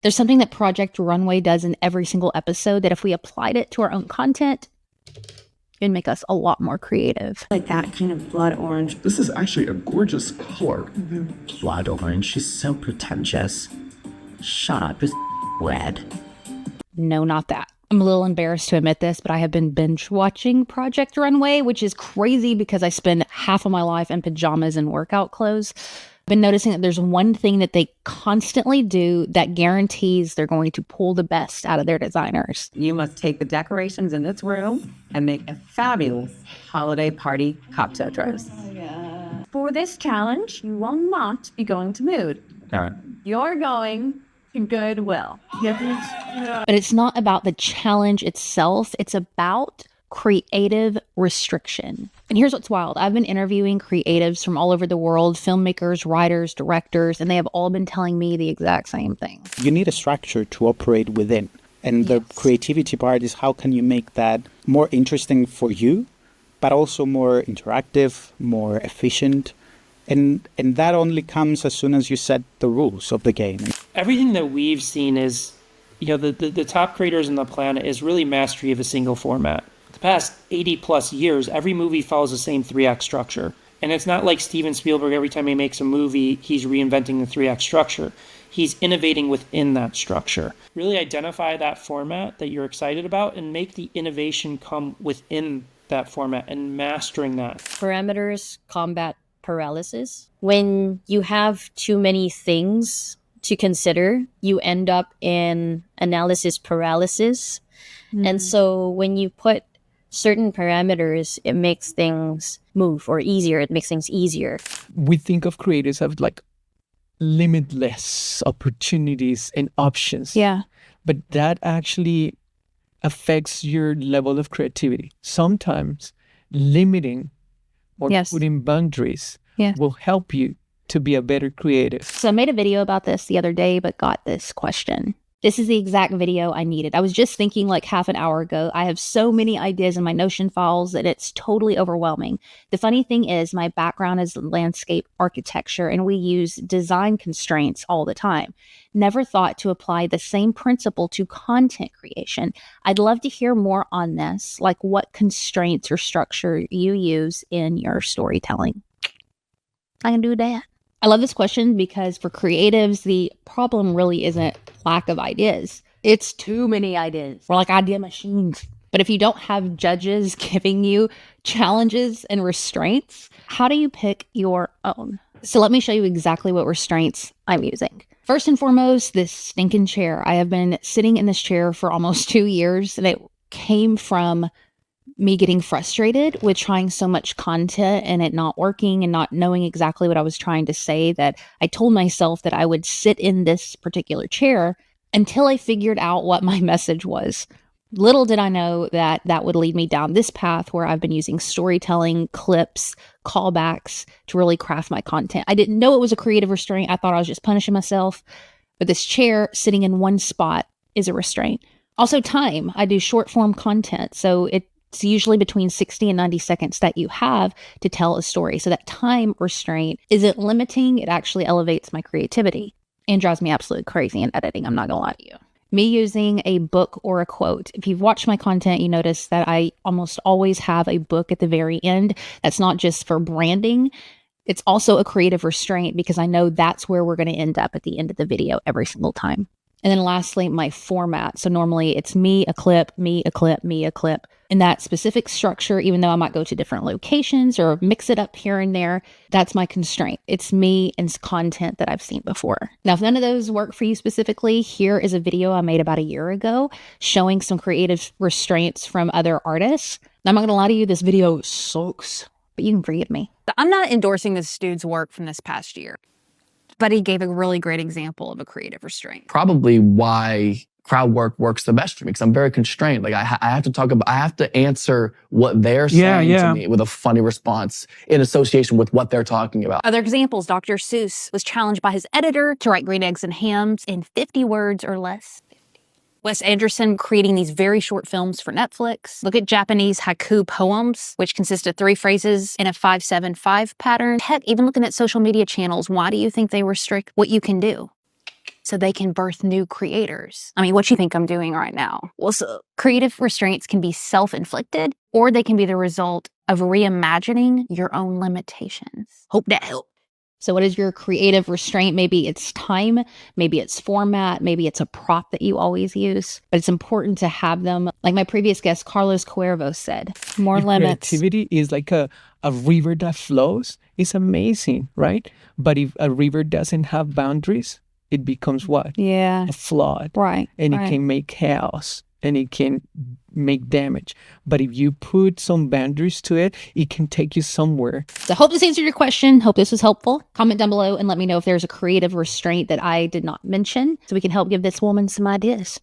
There's something that Project Runway does in every single episode that if we applied it to our own content, it'd make us a lot more creative. Like that kind of blood orange. This is actually a gorgeous color. Blood orange. She's so pretentious. Shut up. It's red. No, not that. I'm a little embarrassed to admit this, but I have been binge watching Project Runway, which is crazy because I spend half of my life in pajamas and workout clothes. I've been noticing that there's one thing that they constantly do that guarantees they're going to pull the best out of their designers. You must take the decorations in this room and make a fabulous holiday party cocktail dress. Oh, yeah. For this challenge, you will not be going to Mood. All right. You're going to Goodwill. But it's not about the challenge itself. It's about creative restriction. And here's what's wild. I've been interviewing creatives from all over the world, filmmakers, writers, directors, and they have all been telling me the exact same thing. You need a structure to operate within. And the creativity part is how can you make that more interesting for you, but also more interactive, more efficient. And that only comes as soon as you set the rules of the game. Everything that we've seen is, the top creators on the planet is really mastery of a single format. The past 80 plus years, every movie follows the same 3-act structure. And it's not like Steven Spielberg, every time he makes a movie, he's reinventing the 3-act structure. He's innovating within that structure. Really identify that format that you're excited about and make the innovation come within that format and mastering that. Parameters combat paralysis. When you have too many things to consider, you end up in analysis paralysis. And so when you put certain parameters, it makes things move or easier. It makes things easier. We think of creators as like limitless opportunities and options. Yeah. But that actually affects your level of creativity. Sometimes limiting or putting boundaries will help you to be a better creative. So I made a video about this the other day, but got this question. This is the exact video I needed. I was just thinking like half an hour ago. I have so many ideas in my Notion files that it's totally overwhelming. The funny thing is my background is landscape architecture and we use design constraints all the time. Never thought to apply the same principle to content creation. I'd love to hear more on this, like what constraints or structure you use in your storytelling. I can do that. I love this question because for creatives, the problem really isn't lack of ideas. It's too many ideas. We're like idea machines. But if you don't have judges giving you challenges and restraints, how do you pick your own? So let me show you exactly what restraints I'm using. First and foremost, this stinking chair. I have been sitting in this chair for almost 2 years, and it came from me getting frustrated with trying so much content and it not working and not knowing exactly what I was trying to say, that I told myself that I would sit in this particular chair until I figured out what my message was. Little did I know that that would lead me down this path where I've been using storytelling, clips, callbacks to really craft my content. I didn't know it was a creative restraint. I thought I was just punishing myself. But this chair sitting in one spot is a restraint. Also time. I do short form content. So it's usually between 60 and 90 seconds that you have to tell a story. So that time restraint isn't limiting. It actually elevates my creativity and drives me absolutely crazy in editing. I'm not going to lie to you. Me using a book or a quote. If you've watched my content, you notice that I almost always have a book at the very end. That's not just for branding. It's also a creative restraint because I know that's where we're going to end up at the end of the video every single time. And then lastly, my format. So normally it's me, a clip, me, a clip, me, a clip. In that specific structure, even though I might go to different locations or mix it up here and there, that's my constraint. It's me and content that I've seen before. Now, if none of those work for you specifically, here is a video I made about a year ago showing some creative restraints from other artists. Now, I'm not going to lie to you, this video sucks, but you can forgive me. I'm not endorsing this dude's work from this past year, but he gave a really great example of a creative restraint. Probably why crowd work works the best for me, because I'm very constrained. Like I have to answer what they're saying to me with a funny response in association with what they're talking about. Other examples, Dr. Seuss was challenged by his editor to write Green Eggs and Hams in 50 words or less. Wes Anderson creating these very short films for Netflix. Look at Japanese haiku poems, which consist of 3 phrases in a 5-7-5 pattern. Heck, even looking at social media channels, why do you think they restrict what you can do? so they can birth new creators. I mean, what you think I'm doing right now? Well, so creative restraints can be self-inflicted, or they can be the result of reimagining your own limitations. Hope that helped. So what is your creative restraint? Maybe it's time, maybe it's format, maybe it's a prop that you always use, but it's important to have them. Like my previous guest, Carlos Cuervo, said, more Your limits. Creativity is like a river that flows. It's amazing, right? But if a river doesn't have boundaries, it becomes what? Yeah. A flood. Right. And right. it can make chaos and it can make damage. But if you put some boundaries to it, it can take you somewhere. So I hope this answered your question. Hope this was helpful. Comment down below and let me know if there's a creative restraint that I did not mention so we can help give this woman some ideas.